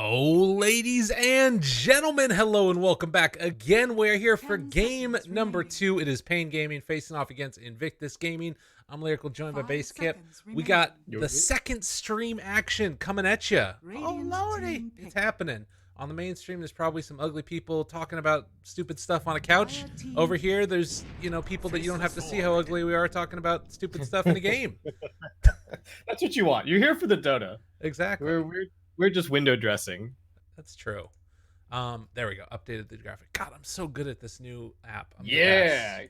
Oh, ladies and gentlemen, hello and welcome back again. We're here for game number 2. It is paiN Gaming facing off against Invictus Gaming. I'm Lyrical, joined by Basecamp. We got the second stream action coming at you. Oh, lordy, it's happening. On the main stream, there's probably some ugly people talking about stupid stuff on a couch. Over here, there's, people that you don't have to see how ugly we are talking about stupid stuff in the game. That's what you want. You're here for the Dota. Exactly. We're just window dressing. That's true. There we go. Updated the graphic. God, I'm so good at this new app. Yeah.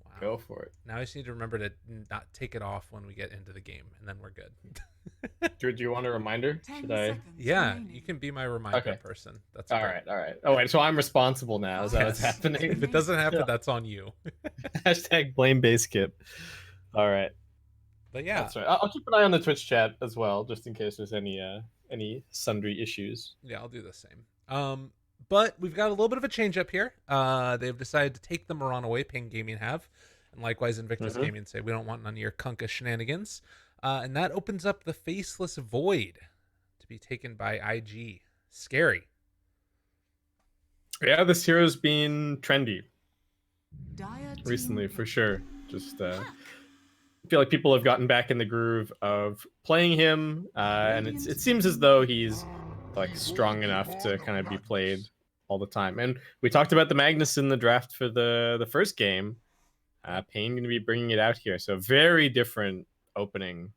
Wow. Go for it. Now I just need to remember to not take it off when we get into the game, and then we're good. Do you want a reminder? Should I? Yeah, you can be my reminder person. That's all right. All right. Oh wait, so I'm responsible now. Is that what's happening? If it doesn't happen, that's on you. Hashtag blame Basecamp. All right. But yeah, that's right. I'll keep an eye on the Twitch chat as well, just in case there's any sundry issues. Yeah, I'll do the same. But we've got a little bit of a change up here. They've decided to take the Moran away, paiN Gaming have. And likewise, Invictus Gaming say, we don't want none of your Kunka shenanigans. And that opens up the Faceless Void to be taken by IG. Scary. Yeah, this hero's been trendy recently, for sure. Just I feel like people have gotten back in the groove of playing him, and it seems as though he's like strong enough to kind of be played all the time. And we talked about the Magnus in the draft for the first game. paiN going to be bringing it out here, so very different opening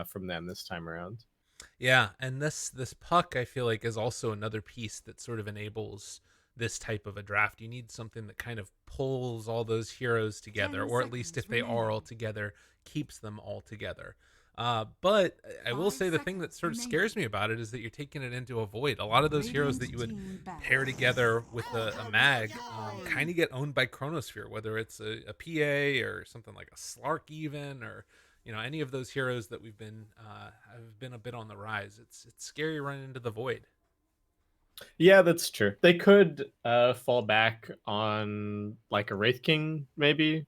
from them this time around. Yeah, and this puck I feel like is also another piece that sort of enables this type of a draft. You need something that kind of pulls all those heroes together, or at least if they are all together, keeps them all together. But I will say the thing that sort of scares me about it is that you're taking it into a void. A lot of those heroes that you would pair together with a mag kind of get owned by Chronosphere, whether it's a PA or something like a Slark even, or any of those heroes that we've been have been a bit on the rise. It's scary running into the void. Yeah, that's true. They could fall back on like a Wraith King, maybe.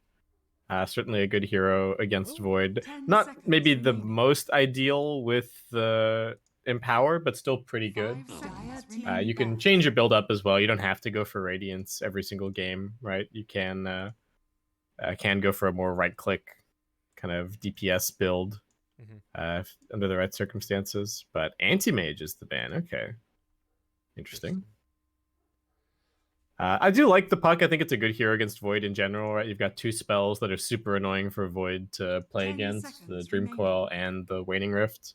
Certainly a good hero against Void. Not maybe the most ideal with the Empower, but still pretty good. You can change your build up as well. You don't have to go for Radiance every single game, right? You can go for a more right-click kind of DPS build under the right circumstances. But Anti-Mage is the ban. Okay. Interesting. I do like the puck. I think it's a good hero against Void in general, right? You've got two spells that are super annoying for Void to play against, the Dream Coil and the Waning Rift.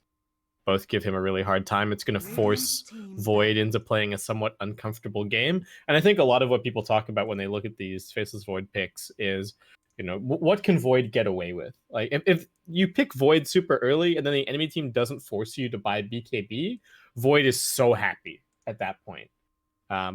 Both give him a really hard time. It's going to force Void into playing a somewhat uncomfortable game. And I think a lot of what people talk about when they look at these Faceless Void picks is, what can Void get away with? Like, if you pick Void super early and then the enemy team doesn't force you to buy BKB, Void is so happy at that point.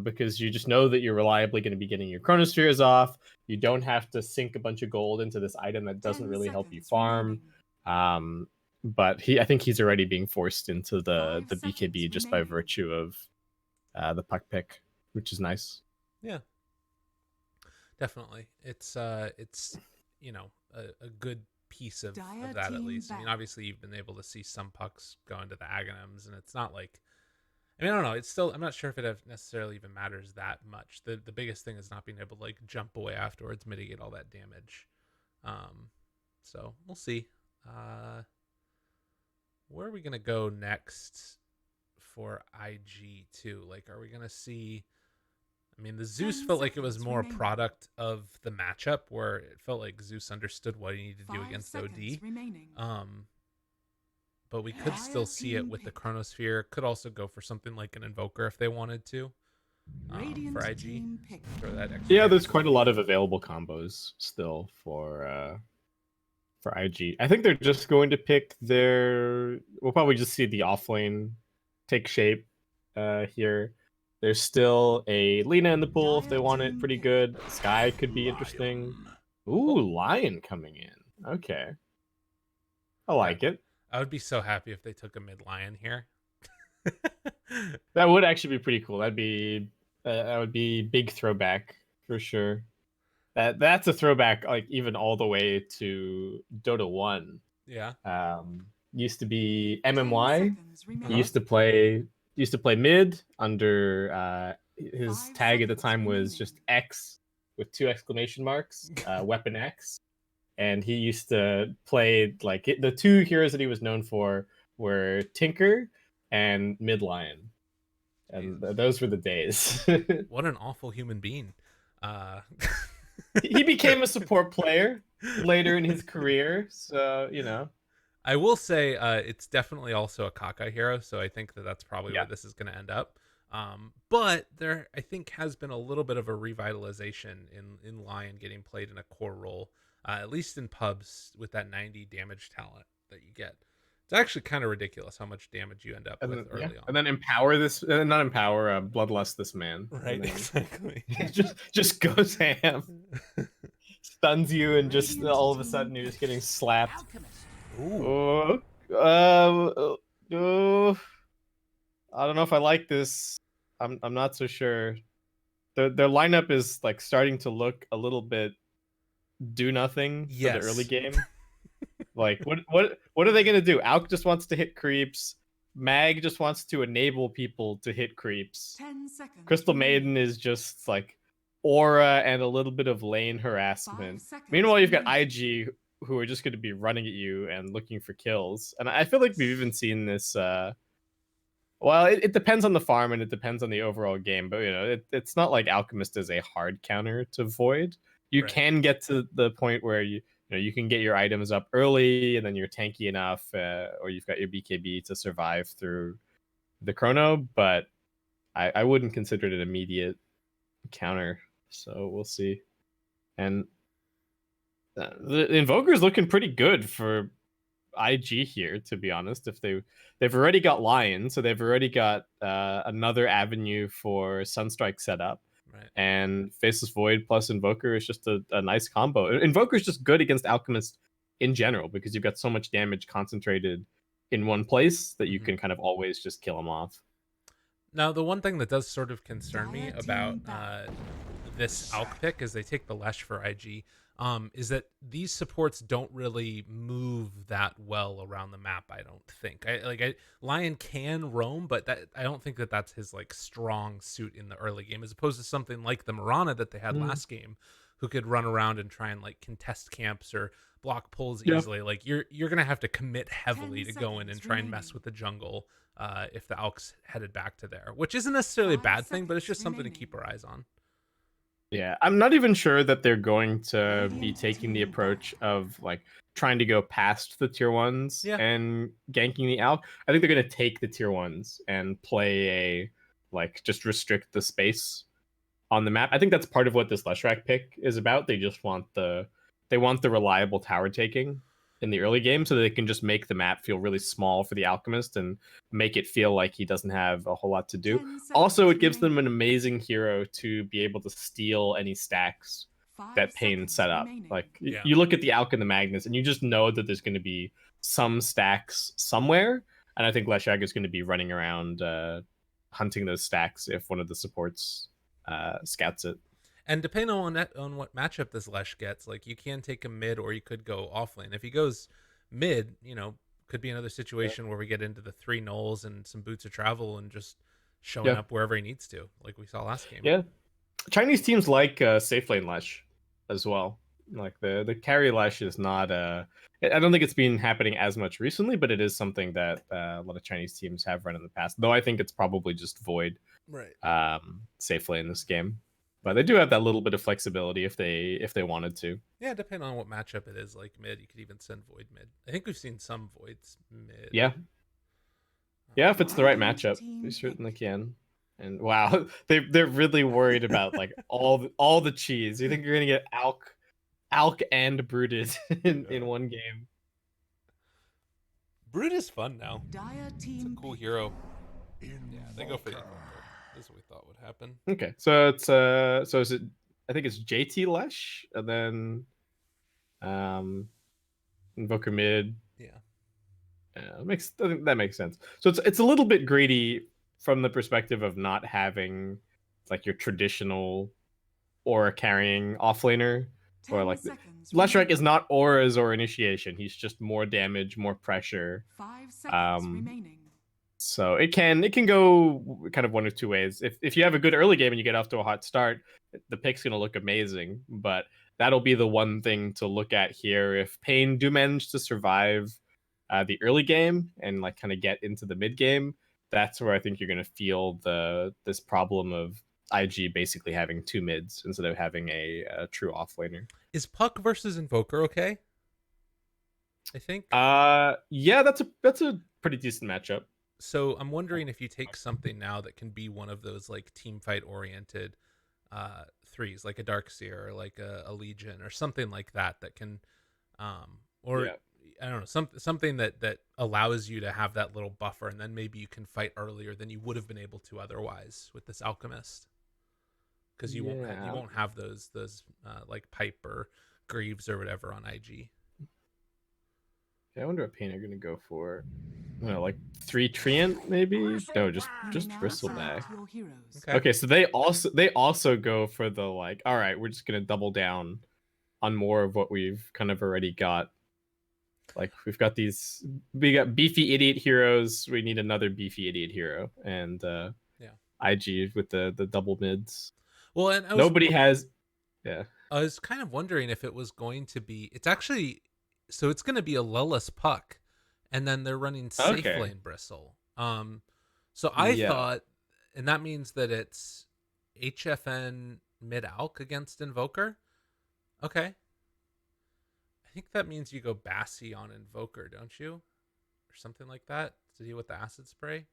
Because you just know that you're reliably going to be getting your Chronospheres off. You don't have to sink a bunch of gold into this item that doesn't really help you farm. But I think he's already being forced into the BKB just by virtue of the puck pick, which is nice. Yeah, definitely. It's a good piece of that at least. I mean, obviously you've been able to see some pucks go into the Aghanims, and it's not like, I don't know. It's still, I'm not sure if it necessarily even matters that much. The biggest thing is not being able to like jump away afterwards, mitigate all that damage. So we'll see. Where are we gonna go next for IG too? Like, are we gonna see? I mean, the Zeus felt like it was more a product of the matchup, where it felt like Zeus understood what he needed to do against OD. But we could still see it with the Chronosphere. Could also go for something like an Invoker if they wanted to. For IG. Yeah, there's quite a lot of available combos still for IG. I think they're just going to pick their... We'll probably just see the offlane take shape here. There's still a Lina in the pool if they want it. Pretty good. Sky could be interesting. Ooh, Lion coming in. Okay. I like it. I would be so happy if they took a mid Lion here. That would actually be pretty cool. That would be big throwback for sure. That's a throwback, like even all the way to Dota 1. Yeah. Used to be MMY. He used to play used to play mid under his tag at the time was just X with 2 exclamation marks, Weapon X. And he used to play like the 2 heroes that he was known for were Tinker and Mid Lion. And those were the days. What an awful human being. He became a support player later in his career, so you know. I will say it's definitely also a Kakai hero, so I think that that's probably Yeah. where this is going to end up. But there, I think, has been a little bit of a revitalization in Lion getting played in a core role, at least in pubs with that 90 damage talent that you get. It's actually kind of ridiculous how much damage you end up with early on. And then empower this, not empower, bloodlust this man. Right, exactly. just goes ham, stuns you, and just all of a sudden you're just getting slapped. Ooh. I don't know if I like this. I'm not so sure. Their lineup is like starting to look a little bit do nothing for the early game. Like what are they gonna do? Alk just wants to hit creeps. Mag just wants to enable people to hit creeps. 10 seconds. Crystal Maiden is just like aura and a little bit of lane harassment. Meanwhile, you've got IG who are just going to be running at you and looking for kills. And I feel like we've even seen this. Well, it depends on the farm and it depends on the overall game, but you know, it's not like Alchemist is a hard counter to Void. You can get to the point where you can get your items up early and then you're tanky enough, or you've got your BKB to survive through the chrono, but I wouldn't consider it an immediate counter. So we'll see. And the Invoker's looking pretty good for IG here, to be honest. If they've already got Lion, so they've already got another avenue for Sunstrike set up. Right. And Faceless Void plus Invoker is just a nice combo. Invoker is just good against Alchemist in general because you've got so much damage concentrated in one place that you can kind of always just kill him off. Now, the one thing that does sort of concern me about this Alk pick is they take the Lesh for IG. Is that these supports don't really move that well around the map. I don't think. Lion can roam, but I don't think that that's his like strong suit in the early game, as opposed to something like the Mirana that they had last game, who could run around and try and like contest camps or block pulls easily. Like you're gonna have to commit heavily to go in and try and mess with the jungle if the Alk's headed back to there, which isn't necessarily a bad thing, but it's just something to keep our eyes on. Yeah, I'm not even sure that they're going to be taking the approach of like trying to go past the tier 1s and ganking the Alk. I think they're going to take the tier 1s and play a like just restrict the space on the map. I think that's part of what this Leshrac pick is about. They just want the reliable tower taking in the early game so that they can just make the map feel really small for the Alchemist and make it feel like he doesn't have a whole lot to do. Also, it gives them an amazing hero to be able to steal any stacks that paiN set up. Like, you look at the Alk and the Magnus, and you just know that there's going to be some stacks somewhere, and I think Leshrac is going to be running around hunting those stacks if one of the supports scouts it. And depending on what matchup this Lesh gets, like you can take him mid or you could go offlane. If he goes mid, could be another situation where we get into the 3 nulls and some boots of travel and just showing up wherever he needs to, like we saw last game. Yeah. Chinese teams like safe lane Lesh as well. Like the carry Lesh is not I don't think it's been happening as much recently, but it is something that a lot of Chinese teams have run in the past. Though I think it's probably just Void safe lane this game. But they do have that little bit of flexibility if they wanted to. Yeah, depending on what matchup it is, like mid, you could even send Void mid. I think we've seen some Voids mid. Yeah. Yeah, if it's the right matchup, we certainly can. And wow, they're really worried about like all the cheese. You think you're gonna get Alk and Brooded in one game? Brood is fun now. It's a cool hero. Yeah, they go for the Invoker. This is what we thought would happen. Okay, so it's so is it? I think it's JT Lesh and then Invoker mid. Yeah. I think that makes sense. So it's a little bit greedy from the perspective of not having like your traditional aura carrying offlaner, or like Leshrac is not auras or initiation. He's just more damage, more pressure. 5 seconds remaining. So it can go kind of one of two ways. If you have a good early game and you get off to a hot start, the pick's going to look amazing. But that'll be the one thing to look at here. If paiN do manage to survive the early game and like kind of get into the mid game, that's where I think you're going to feel this problem of IG basically having two mids instead of having a true offlaner. Is Puck versus Invoker okay? I think. Yeah, that's a pretty decent matchup. So I'm wondering if you take something now that can be one of those like team fight oriented threes, like a Darkseer or like a Legion or something like that can or yeah. I don't know, something that allows you to have that little buffer, and then maybe you can fight earlier than you would have been able to otherwise with this Alchemist, because you won't have those like Pipe or Greaves or whatever on IG. Yeah, I wonder what paiN are gonna go for. I don't know, like 3 Treant maybe? No, just Bristleback. Okay, so they also go for the like, all right, we're just gonna double down on more of what we've kind of already got. Like we got beefy idiot heroes. We need another beefy idiot hero, and IG with the double mids. Well, and nobody has. Yeah, I was kind of wondering if it was going to be. It's actually. So it's going to be a Lellis Puck, and then they're running Safe Lane Bristle. So I thought, and that means that it's HFN mid Alk against Invoker. Okay. I think that means you go Bassi on Invoker, don't you? Or something like that to deal with the acid spray.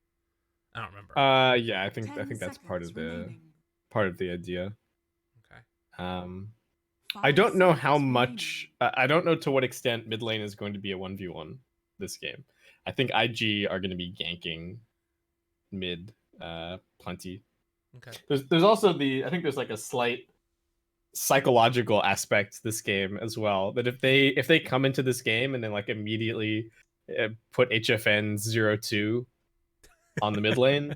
I don't remember. Yeah, I think that's part of the idea. Okay. I don't know how much. I don't know to what extent mid lane is going to be a 1v1 this game. I think IG are going to be ganking mid plenty. Okay. There's also I think there's like a slight psychological aspect to this game as well. That if they come into this game and then like immediately put HFN 0-2 on the mid lane,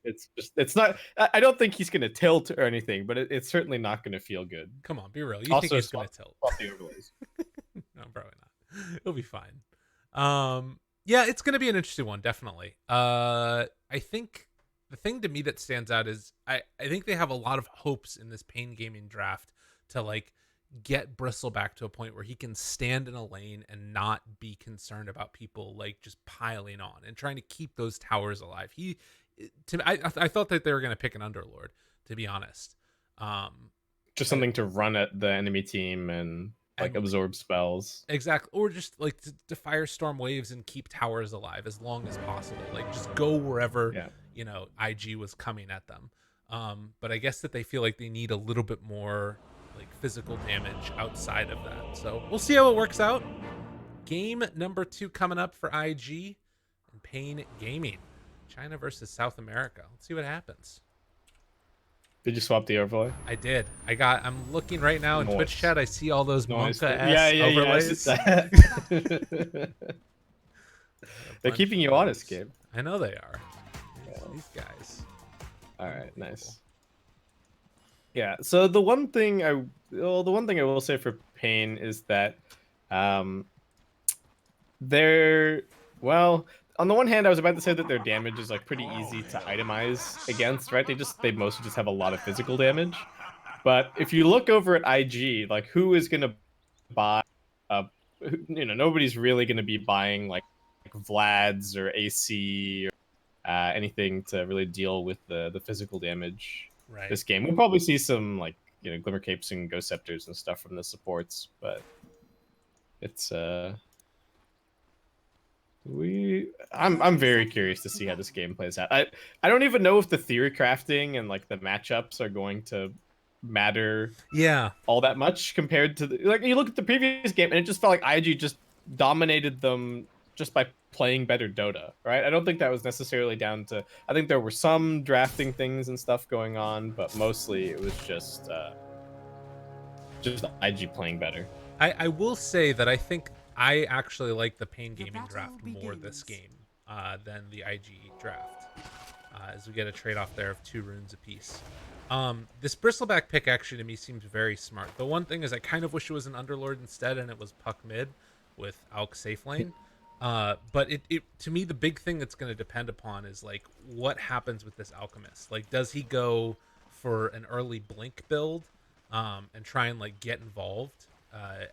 it's not. I don't think he's gonna tilt or anything, but it's certainly not gonna feel good. Come on, be real. You think he's gonna tilt? No, probably not. It'll be fine. Yeah, it's gonna be an interesting one, definitely. I think the thing to me that stands out is I think they have a lot of hopes in this paiN Gaming draft to like get Bristle back to a point where he can stand in a lane and not be concerned about people like just piling on and trying to keep those towers alive. I thought that they were going to pick an Underlord, to be honest. Just something to run at the enemy team and like absorb spells. Exactly. Or just like to firestorm waves and keep towers alive as long as possible. Like just go wherever, IG was coming at them. But I guess that they feel like they need a little bit more like physical damage outside of that. So we'll see how it works out. Game number 2 coming up for IG and paiN Gaming. China versus South America. Let's see what happens. Did you swap the overlay? I did. I'm looking right now in Twitch chat. I see all those Monka overlays. They're keeping you honest, Gabe. I know they are. These guys. All right, nice. Yeah. So the one thing I will say for paiN is that on the one hand, I was about to say that their damage is like pretty easy to itemize against, right? They mostly just have a lot of physical damage. But if you look over at IG, like who is gonna buy? Nobody's really gonna be buying like Vlad's or AC or anything to really deal with the physical damage. Right. This game, we'll probably see some like Glimmer Capes and Ghost Scepters and stuff from the supports, but it's I'm very curious to see how this game plays out. I don't even know if the theory crafting and like the matchups are going to matter all that much compared to like you look at the previous game and it just felt like IG just dominated them just by playing better Dota, right? I don't think that was necessarily down to. I think there were some drafting things and stuff going on, but mostly it was just IG playing better. I will say that I think I actually like the paiN Gaming draft more this game than the IG draft, as we get a trade-off there of 2 runes apiece. This Bristleback pick actually to me seems very smart. The one thing is I kind of wish it was an Underlord instead and it was Puck mid with Alk safe lane. But it to me, the big thing that's going to depend upon is like what happens with this alchemist. Like, does he go for an early blink build, and try and like get involved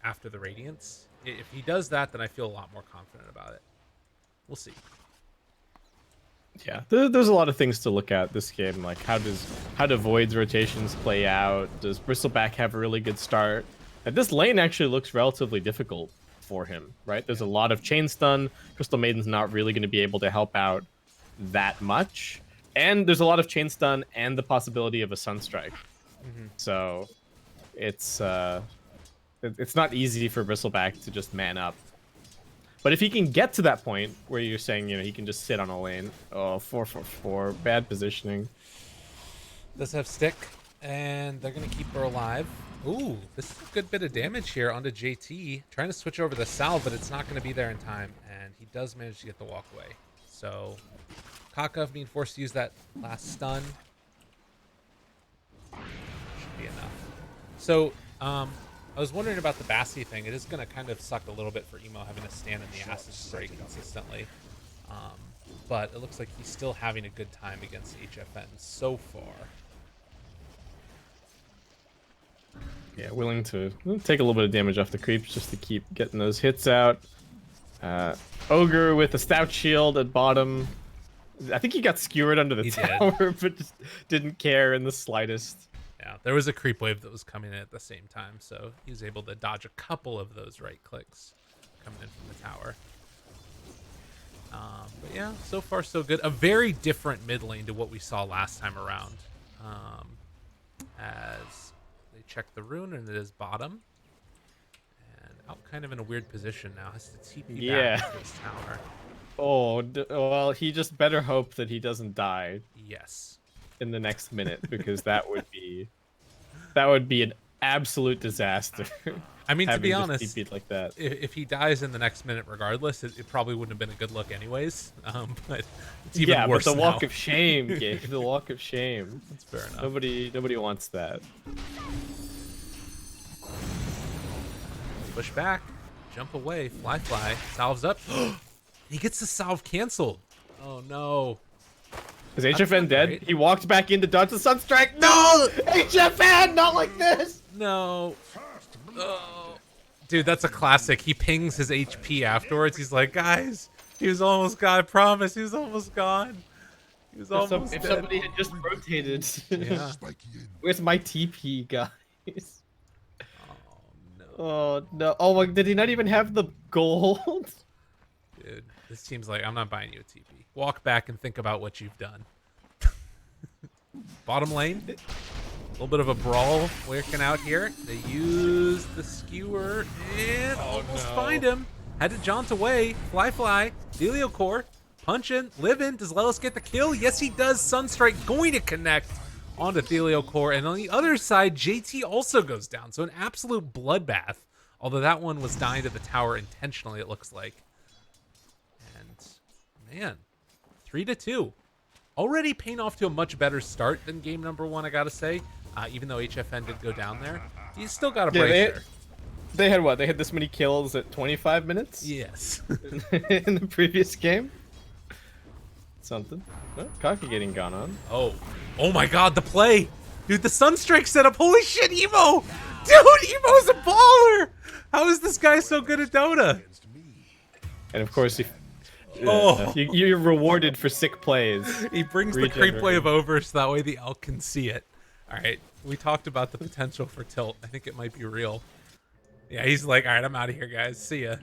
after the radiance? If he does that, then I feel a lot more confident about it. We'll see. Yeah, there's a lot of things to look at this game. Like how do Void's rotations play out? Does Bristleback have a really good start? And this lane actually looks relatively difficult for him, right? There's a lot of chain stun. Crystal Maiden's not really going to be able to help out that much, and there's a lot of chain stun and the possibility of a Sunstrike. So it's not easy for Bristleback to just man up. But if he can get to that point where you're saying, you know, he can just sit on a lane. Oh, 4-4-4. Bad positioning. Does have stick, and they're going to keep her alive. Ooh, this is a good bit of damage here onto JT. Trying to switch over the salve, but it's not going to be there in time. And he does manage to get the walk away. So, Kakov being forced to use that last stun. Should be enough. So, I was wondering about the Bassi thing. It is going to kind of suck a little bit for Emo having to stand in the acid spray consistently. But it looks like he's still having a good time against HFN so far. Yeah, willing to take a little bit of damage off the creeps just to keep getting those hits out. Ogre with a stout shield at bottom. I think he got skewered under the tower, but just didn't care in the slightest. Yeah, there was a creep wave that was coming in at the same time, so he was able to dodge a couple of those right clicks coming in from the tower. But yeah, so far so good. A very different mid lane to what we saw last time around. As they check the rune, and it is bottom. And out kind of in a weird position now. Has to TP back to his tower. Oh, well, he just better hope that he doesn't die. Yes. In the next minute, because that would be an absolute disaster. I mean, to be honest, like that. If he dies in the next minute, regardless, it probably wouldn't have been a good look, anyways. But it's even worse. But the walk of shame, Gabe. The walk of shame. That's fair enough. Nobody wants that. Push back, jump away, fly, salves up. He gets the salve canceled. Oh no. Is HFN dead? Great. He walked back in to dodge the Sunstrike. No! HFN, not like this! No. Oh. Dude, that's a classic. He pings his HP afterwards. He's like, guys, he was almost gone. I promise, he was almost gone. He was almost dead. If somebody had just rotated. Yeah. Where's my TP, guys? Oh, no. Oh, no. Oh, my, did he not even have the gold? Dude, this team's like, I'm not buying you a TP. Walk back and think about what you've done. Bottom lane. A little bit of a brawl working out here. They use the skewer and almost find him. Had to jaunt away. Fly. Delio Core. Punch in. Live in. Does Lelis get the kill? Yes, he does. Sunstrike going to connect onto Delio Core. And on the other side, JT also goes down. So an absolute bloodbath. Although that one was dying to the tower intentionally, it looks like. And man, 3-2. Already paying off to a much better start than game number 1, I gotta say. Even though HFN did go down there, he's still got a brace there. They had what? They had this many kills at 25 minutes? Yes. In the previous game? Something. Oh, Kaka getting gone on. Oh my god, the play! Dude, the Sunstrike setup. Holy shit, Emo! Dude, Emo's a baller! How is this guy so good at Dota? And of course, you're rewarded for sick plays. He brings the creep wave over so that way the elk can see it. Alright, we talked about the potential for tilt. I think it might be real. Yeah, he's like, alright, I'm out of here, guys. See ya.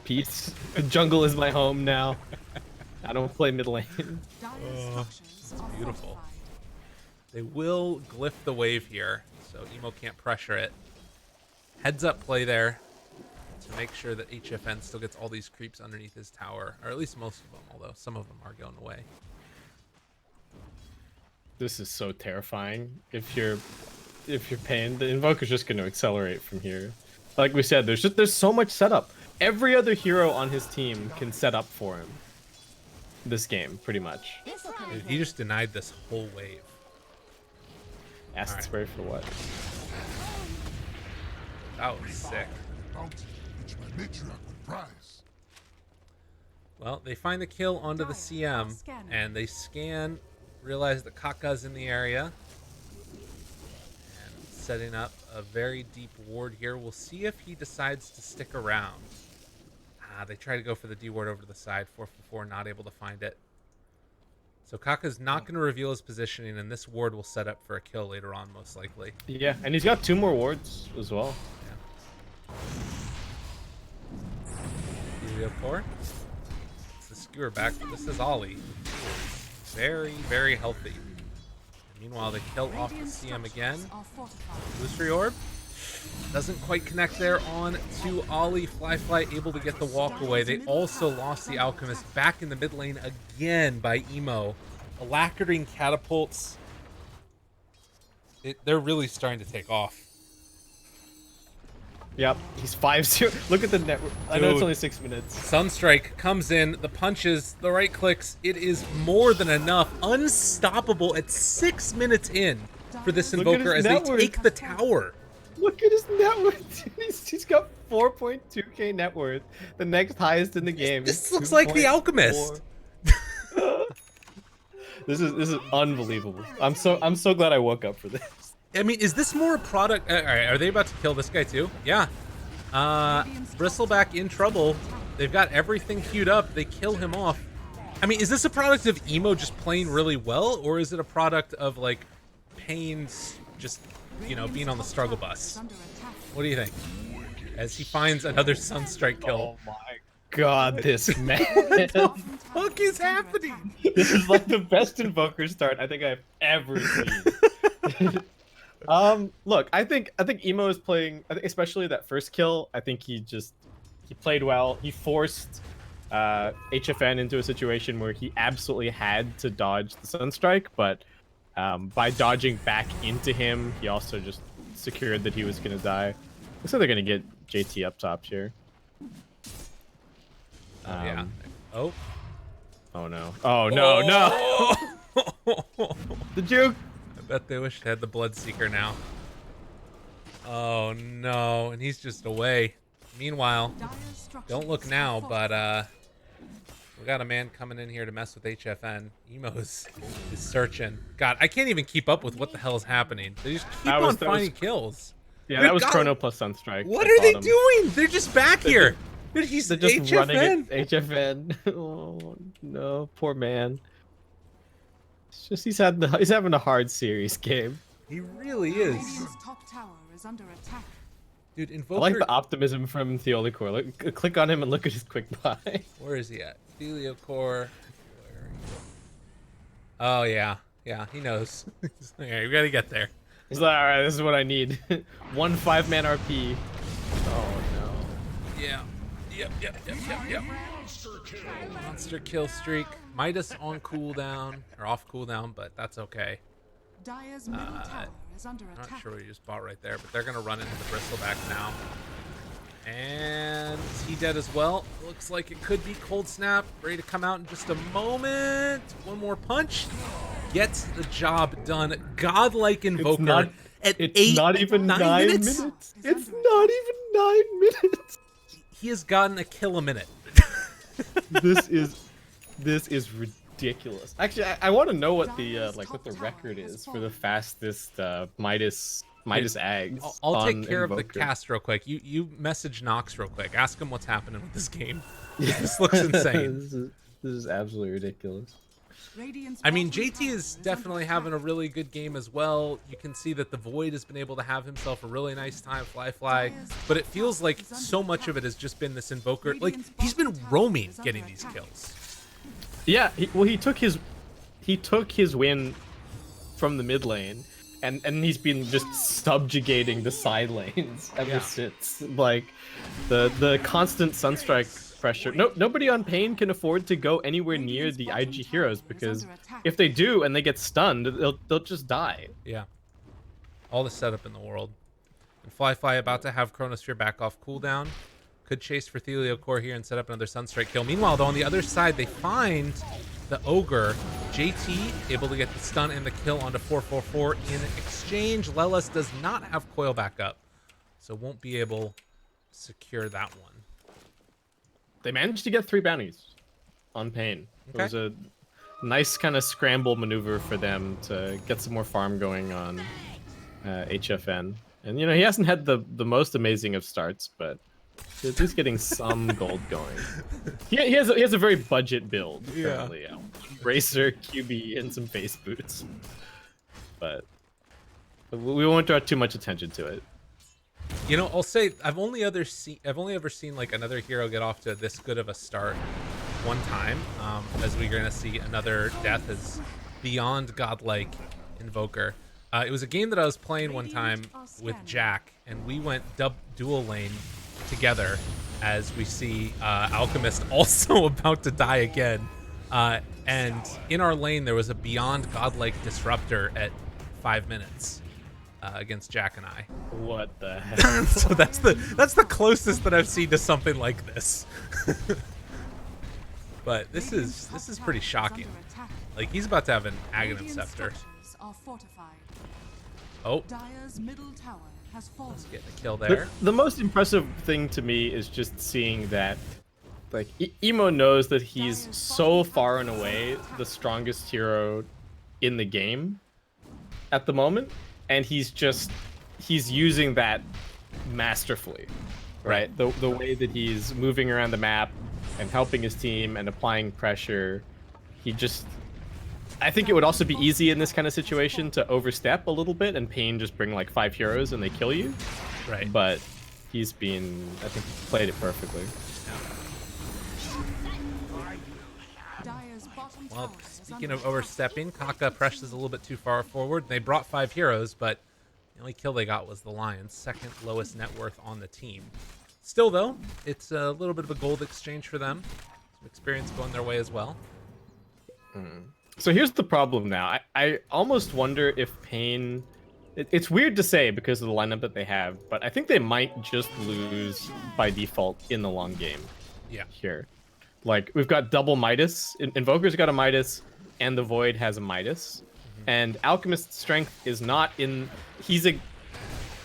Peace. The jungle is my home now. I don't play mid lane. It's beautiful. They will glyph the wave here, so Emo can't pressure it. Heads up play there to make sure that HFN still gets all these creeps underneath his tower, or at least most of them, although some of them are going away. This is so terrifying. If you're paiN, the Invoker's just going to accelerate from here. Like we said, there's so much setup. Every other hero on his team can set up for him. This game, pretty much. Dude, he just denied this whole wave. Acid spray for what? That was sick. Well, they find the kill onto the CM, and they scan, realize that Kaka's in the area, and setting up a very deep ward here. We'll see if he decides to stick around. They try to go for the D ward over to the side. 444, not able to find it. So Kaka's not going to reveal his positioning, and this ward will set up for a kill later on, most likely. Yeah, and he's got 2 more wards as well. Yeah. Core. It's the skewer back, but this is Ollie. Very, very healthy. And meanwhile, they kill off the CM again. Illusory Orb. Doesn't quite connect there on to Ollie. Fly able to get the walk away. They also lost the Alchemist back in the mid lane again by Emo. Alacrity catapults. They're really starting to take off. Yep, he's 5-0. Look at the network. I know it's only 6 minutes. Sunstrike comes in, the punches, the right clicks. It is more than enough. Unstoppable at 6 minutes in for this Invoker as they take the tower. Look at his net worth. He's got 4.2k net worth. The next highest in the game. This looks like the Alchemist. This is unbelievable. I'm so glad I woke up for this. I mean, is this more a product? All right, are they about to kill this guy too? Yeah. Bristleback in trouble. They've got everything queued up. They kill him off. I mean, is this a product of Emo just playing really well, or is it a product of like paiN's just, you know, being on the struggle bus? What do you think? As he finds another Sunstrike kill. Oh my god, this man. What the fuck is happening? This is like the best Invoker start I think I've ever seen. Look, I think Emo is playing, especially that first kill. I think he played well. He forced HFN into a situation where he absolutely had to dodge the Sunstrike, but by dodging back into him, he also just secured that he was gonna die. Looks like they're gonna get JT up top here. Yeah. Oh. Oh no. Oh no, no. The juke. I bet they wish they had the Bloodseeker now. Oh no, and he's just away. Meanwhile, don't look now, but we got a man coming in here to mess with HFN. Emo is searching. God, I can't even keep up with what the hell is happening. They just keep on finding kills. Yeah, that was Chrono plus Sunstrike. What are they doing? They're just back here. They're just HFN. running at HFN. Oh no, poor man. It's just he's having a hard series game. He really is. Dude, Invoker... I like the optimism from Theolicor. Look, click on him and look at his quick buy. Where is he at? Theolicor. Oh yeah, yeah, he knows. Okay, we gotta get there. He's like, all right, this is what I need. 1 5-man RP. Oh no. Yeah. Yep. Monster kill streak. Midas on cooldown, or off cooldown, but that's okay. I'm not sure what he just bought right there, but they're gonna run into the Bristleback now. And he dead as well. Looks like it could be Cold Snap, ready to come out in just a moment. One more punch. Gets the job done. Godlike Invoker It's not even 9 minutes. It's not even 9 minutes. He has gotten a kill a minute. This is ridiculous. Actually, I want to know what the what the record is for the fastest Midas Ags. I'll take care of the cast real quick. You message Nox real quick. Ask him what's happening with this game. This looks insane. This is absolutely ridiculous. I mean, JT is definitely having a really good game as well. You can see that the Void has been able to have himself a really nice time, fly. But it feels like so much of it has just been this Invoker. Like, he's been roaming getting these kills. Yeah, he took his win from the mid lane, and he's been just subjugating the side lanes ever since. Like, the constant Sunstrike pressure. Nobody on paiN can afford to go anywhere near the IG heroes, because if they do and they get stunned, they'll just die. Yeah. All the setup in the world. And Fly about to have Chronosphere back off cooldown. Could chase for Theolicor here and set up another Sunstrike kill. Meanwhile, though, on the other side, they find the Ogre. JT able to get the stun and the kill onto 444 in exchange. Lelis does not have coil back up, so won't be able to secure that one. They managed to get 3 bounties. on paiN. It Okay. was a nice kind of scramble maneuver for them to get some more farm going on HFN. And you know, he hasn't had the most amazing of starts, but at least getting some gold going. He has a very budget build currently. Yeah. Bracer, QB, and some face boots. But we won't draw too much attention to it. You know, I'll say I've only ever seen like another hero get off to this good of a start one time. As we're gonna see another death as beyond godlike Invoker. It was a game that I was playing one time with Jack, and we went dual lane together as we see Alchemist also about to die again. And in our lane, there was a beyond godlike disruptor at 5 minutes against Jack and I. What the heck? So that's the closest that I've seen to something like this. But this is pretty shocking. Like, he's about to have an Aghanim Scepter. Oh, let's get the kill there. The most impressive thing to me is just seeing that, like, Emo knows that he's so far and away the strongest hero in the game at the moment, and he's using that masterfully, right? The way that he's moving around the map and helping his team and applying pressure, I think it would also be easy in this kind of situation to overstep a little bit and paiN just bring like 5 heroes and they kill you. Right. But I think he played it perfectly. Well, speaking of overstepping, Kaka presses a little bit too far forward. They brought 5 heroes, but the only kill they got was the Lions, second lowest net worth on the team. Still, though, it's a little bit of a gold exchange for them. Some experience going their way as well. So here's the problem now. I almost wonder if paiN... It's weird to say because of the lineup that they have, but I think they might just lose by default in the long game. Yeah. Here. Like, we've got double Midas. Invoker's got a Midas, and the Void has a Midas. And Alchemist's strength is not in...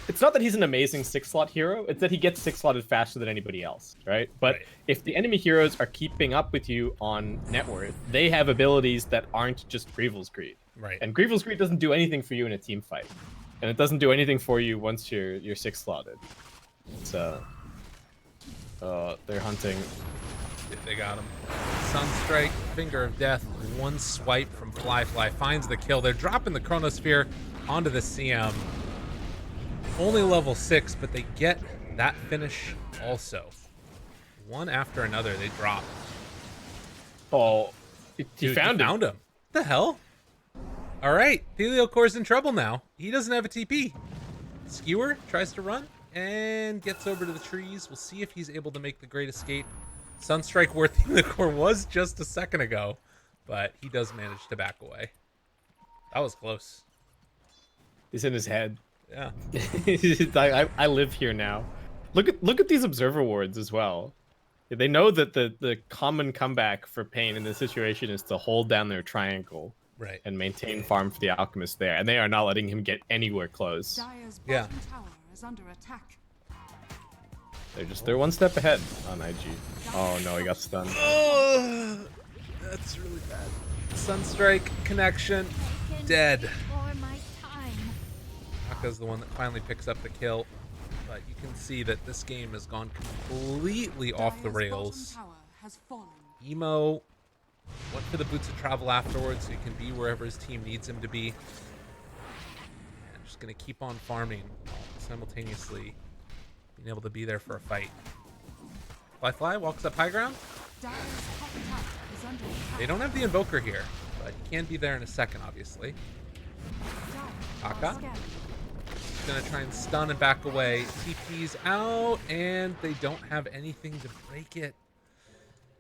It's not that he's an amazing 6-slot hero, it's that he gets 6-slotted faster than anybody else, right? But if the enemy heroes are keeping up with you on net worth, they have abilities that aren't just Greevil's Greed. Right. And Greevil's Greed doesn't do anything for you in a team fight. And it doesn't do anything for you once you're 6-slotted. So... they're hunting. They got him. Sunstrike, Finger of Death, one swipe from Fly finds the kill. They're dropping the Chronosphere onto the CM. Only level 6, but they get that finish also. One after another, they drop. Oh, he found him. What the hell? All right, Heliocore's in trouble now. He doesn't have a TP. Skewer tries to run and gets over to the trees. We'll see if he's able to make the great escape. Sunstrike where Heliocore was just a second ago, but he does manage to back away. That was close. He's in his head. Yeah. I live here now. Look at these observer wards as well. They know that the common comeback for paiN in this situation is to hold down their triangle, right, and maintain farm for the Alchemist there, and they are not letting him get anywhere close. Yeah. They're one step ahead on IG. Oh no, he got stunned. Oh, that's really bad. Sunstrike connection dead. Aka's the one that finally picks up the kill, but you can see that this game has gone completely off the rails. Emo went for the boots of travel afterwards so he can be wherever his team needs him to be. And just gonna keep on farming simultaneously being able to be there for a fight. Fly walks up high ground. They don't have the Invoker here, but he can be there in a second, obviously. Kaka gonna try and stun and back away. TP's out, and they don't have anything to break it.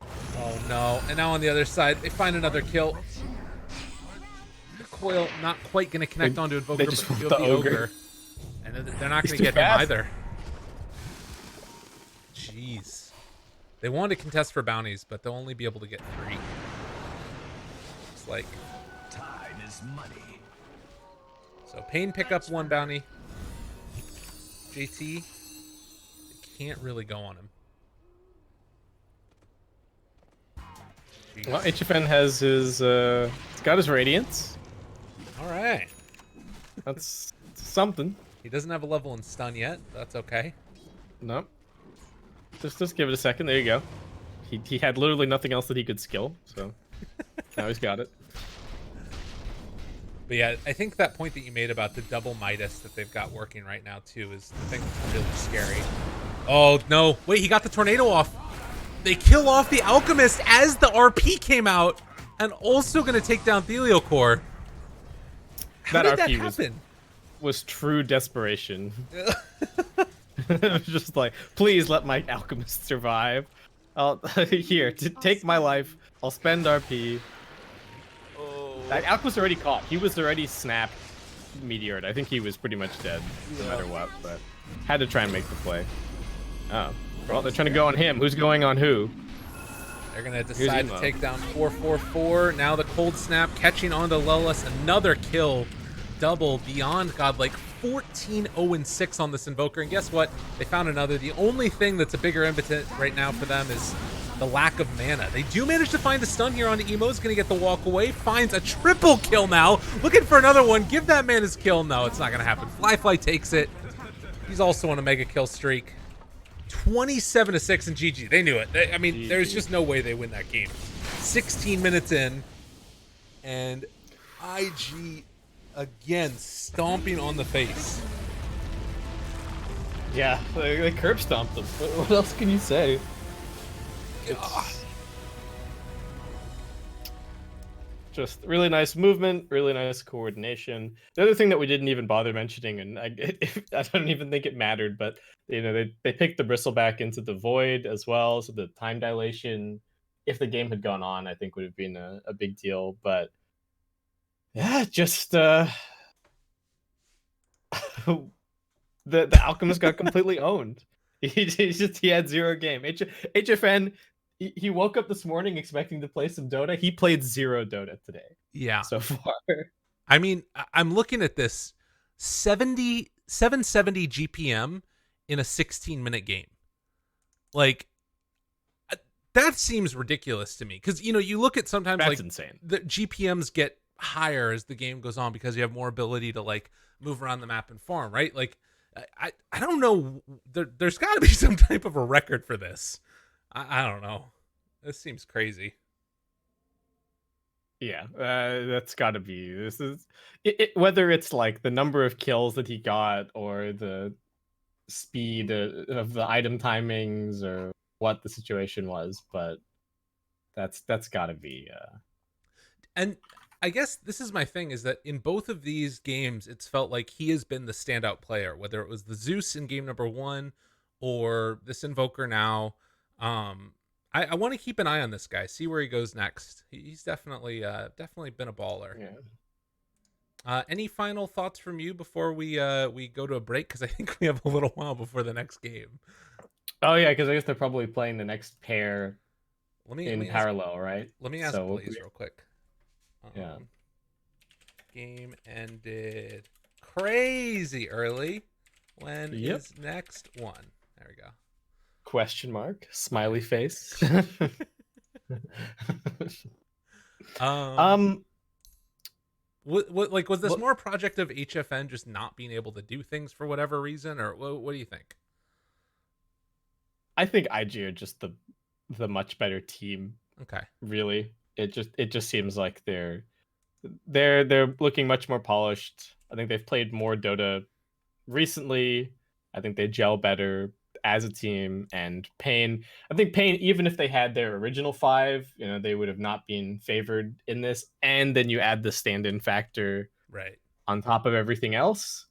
Oh no! And now on the other side, they find another kill. The coil not quite gonna connect onto Invoker, but feel the ogre. And they're not gonna get him either. Jeez. They want to contest for bounties, but they'll only be able to get 3. It's like time is money. So paiN pick up 1 bounty. JT, they can't really go on him. Jeez. Well, HFN has his, he's got his Radiance. All right. That's something. He doesn't have a level in stun yet. That's okay. Nope. Just give it a second. There you go. He had literally nothing else that he could skill, so now he's got it. But yeah, I think that point that you made about the double Midas that they've got working right now too is the thing that's really scary. Oh no! Wait, he got the tornado off. They kill off the Alchemist as the RP came out, and also going to take down Theliocore. How did that happen? Was true desperation. It was just like, please let my Alchemist survive. Here, take my life. I'll spend RP. That Alchemist already caught. He was already snapped, meteored. I think he was pretty much dead, no matter what. But had to try and make the play. Oh, well, they're trying to go on him. Who's going on who? They're gonna decide to take down 444. Now the cold snap catching on to Lelis. Another kill, double beyond godlike. 14-0-6 on this Invoker, and guess what? They found another. The only thing that's a bigger impotent right now for them is the lack of mana. They do manage to find the stun here on Emo. Is going to get the walk away. Finds a triple kill now. Looking for another one. Give that man his kill. No, it's not going to happen. Fly takes it. He's also on a mega kill streak. 27-6 and GG. They knew it. I mean, there's just no way they win that game. 16 minutes in, and IG again stomping on the face. Yeah, they curb stomped them. What else can you say? Just really nice movement, really nice coordination. The other thing that we didn't even bother mentioning, and I don't even think it mattered, but you know they picked the Bristleback into the Void as well, so the time dilation, if the game had gone on, I think would have been a big deal. But yeah, just the Alchemist got completely owned. He had zero game. HFN. He woke up this morning expecting to play some Dota. He played zero Dota today. Yeah. So far. I mean, I'm looking at this 770 GPM in a 16-minute game. Like, that seems ridiculous to me. Because, you know, you look at sometimes that's like insane. The GPMs get higher as the game goes on because you have more ability to like move around the map and farm, right? Like, I don't know. There's got to be some type of a record for this. I don't know. This seems crazy. Yeah, that's got to be. This is whether it's like the number of kills that he got or the speed of the item timings or what the situation was, but that's got to be. And I guess this is my thing, is that in both of these games, it's felt like he has been the standout player, whether it was the Zeus in game number 1 or this Invoker now. I want to keep an eye on this guy, see where he goes next. He's definitely been a baller. Yeah. Any final thoughts from you before we go to a break? Because I think we have a little while before the next game. Oh yeah, because I guess they're probably playing the next pair in parallel, right? Let me ask Blaze real quick. Yeah. Game ended crazy early. When is next one? There we go. Question mark, smiley face. What like was this more a project of HFN just not being able to do things for whatever reason, or what do you think? I think IG are just the much better team. Okay. Really, it just seems like they're looking much more polished. I think they've played more Dota recently. I think they gel better as a team, and paiN, I think paiN, even if they had their original 5, you know, they would have not been favored in this. And then you add the stand-in factor right on top of everything else,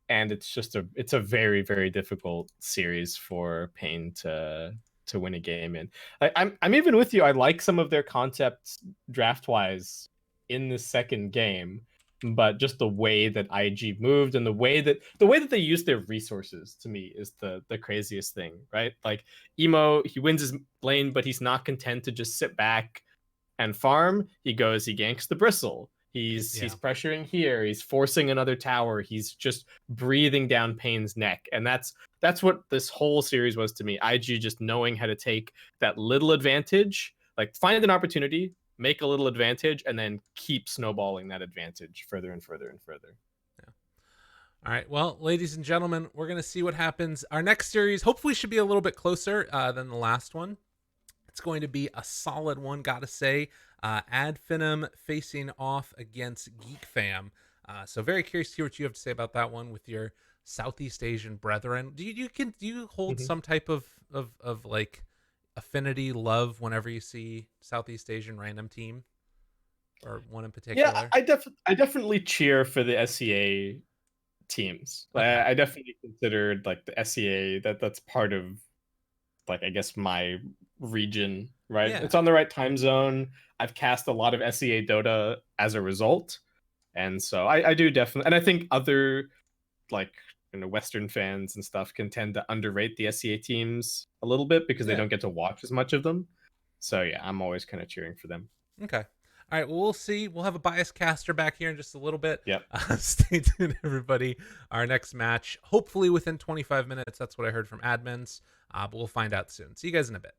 and it's a very, very difficult series for paiN to win a game in. I'm even with you. I like some of their concepts draft wise in the second game, but just the way that IG moved and the way that they use their resources, to me, is the craziest thing, right? Like Emo, he wins his lane, but he's not content to just sit back and farm. He ganks the Bristle. He's pressuring here. He's forcing another tower. He's just breathing down paiN's neck, and that's what this whole series was to me. IG just knowing how to take that little advantage, Like find an opportunity, make a little advantage, and then keep snowballing that advantage further and further and further. All right, well, ladies and gentlemen, we're going to see what happens. Our next series hopefully should be a little bit closer than the last one. It's going to be a solid one, gotta say. Ad Finum facing off against Geek Fam. So very curious to hear what you have to say about that one with your Southeast Asian brethren. Do you hold some type of like affinity, love whenever you see Southeast Asian random team or one in particular? Yeah, I definitely cheer for the SCA teams. Like, Okay. I definitely considered like the SCA that's part of like I guess my region, right? Yeah. It's on the right time zone. I've cast a lot of SCA Dota as a result, and so I do definitely, and I think other like Western fans and stuff can tend to underrate the SCA teams a little bit because they Yeah. don't get to watch as much of them. So yeah, I'm always kind of cheering for them. Okay. All right. Well, we'll see. We'll have a biased caster back here in just a little bit. Yep. Stay tuned, everybody. Our next match, hopefully within 25 minutes. That's what I heard from admins. But we'll find out soon. See you guys in a bit.